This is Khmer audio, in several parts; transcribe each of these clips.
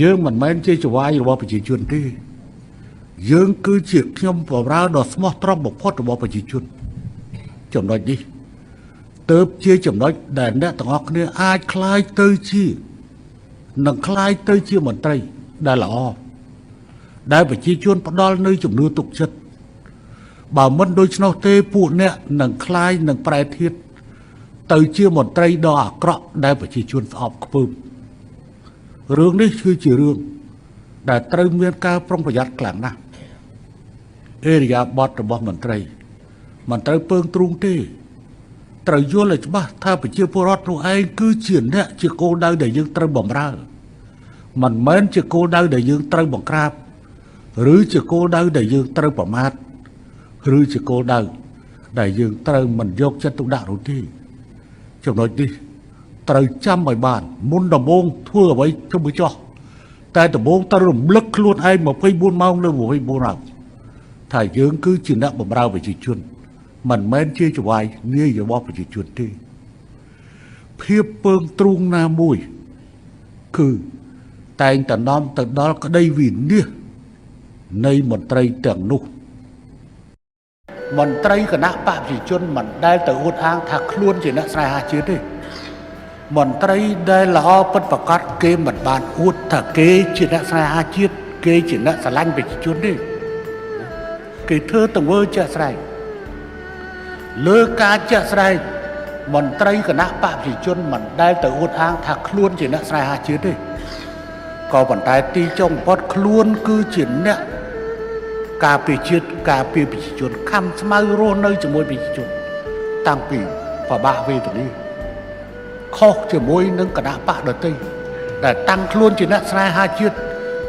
យើងមិនមែនជាចវាយរបស់ប្រជាជនទេយើងគឺជាខ្ញុំបម្រើដ៏ស្មោះត្រង់បំផុតរបស់ប្រជាជនចំណុចនេះទៅជាចំណុចដែលអ្នកទាំងអស់គ្នាអាចคล้ายទៅជានឹងคล้ายទៅជាមន្ត្រីដែលល្អដែលប្រជាជនផ្ដល់នៅជំនឿទុកចិត្តបើមិនដូច្នោះទេពួកអ្នកនឹងคล้ายនឹងប្រែធៀបទៅជាមន្ត្រីដ៏អាក្រក់ដែលប្រជាជនស្អប់ខ្ពើមរឿងនេះគឺជារឿងដែលត្រូវមានការប្រុងប្រយ័ត្នខ្លាំងណាស់អេរិយាបថរបស់មន្ត្រីមិនត្រូវពើងទ្រូងទេត្រូវយល់ឲ្យច្បាស់ថាប្រជាពលរដ្ឋនោះឯងគឺជាអ្នកជាគោលដៅដែលយើងត្រូវបម្រើមិនមែនជាគោលដៅដែលយើងត្រូវបង្ក្រាបឬជាគោលដៅដែលយើងត្រូវប្រមាថឬជាគោលដៅដែលយើងត្រូវមិនយកចិត្តទុកដាក់នោះទេចំណុចនេះត្រូវចាំឲ្យបានមុនដំបូងធ្វើអ្វីជុំចោះតែដំបូងត្រូវរំលឹកខ្លួនឯង24ម៉ោងលើ24ម៉ោងថាយើងគឺជាអ្នកបម្រើប្រជាជនមិនមែនជាចវាយនាយរបស់ប្រជាជនទេភាពពើងទ្រូងណាមួយគឺតែងតែនាំទៅដល់ក្តីវិនាសនៃមន្ត្រីទាំងនោះមន្ត្រីគណៈបកប្រជាជនមិនដែលទៅអួតអាងថាខ្លួនជាអ្នកស្នេហាជាតិទេមន្ត្រីដែលល្អពិតប្រាកដគេមិនបានអួតថាគេជាអ្នកស្នេហាជាតិគេជាអ្នកស្រឡាញ់ប្រជាជនទេគេធ្វើទង្វើជាក់ស្ដែងលើការជាក់ស្ដែងមន្ត្រីគណៈបកប្រជាជនមិនដែលទៅអួតអាងថាខ្លួនជាអ្នកស្នេហាជាតិទេក៏ប៉ុន្តែទីចុងបំផុតខ្លួនគឺជាអ្នកការពារជាតិការពារប្រជាជនខំស្មៅរស់នៅជាមួយប្រជាជនតាំងពីបបាក់វេទនីខុសជាមួយនឹងគណៈបកដទៃដែលតាំងខ្លួនជាអ្នកស្នេហាជាតិ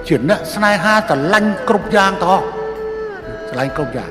ជាអ្នកស្នេហាស្រឡាញ់គ្រប់យ៉ាងទាំងអស់ស្រឡាញ់គ្រប់យ៉ាង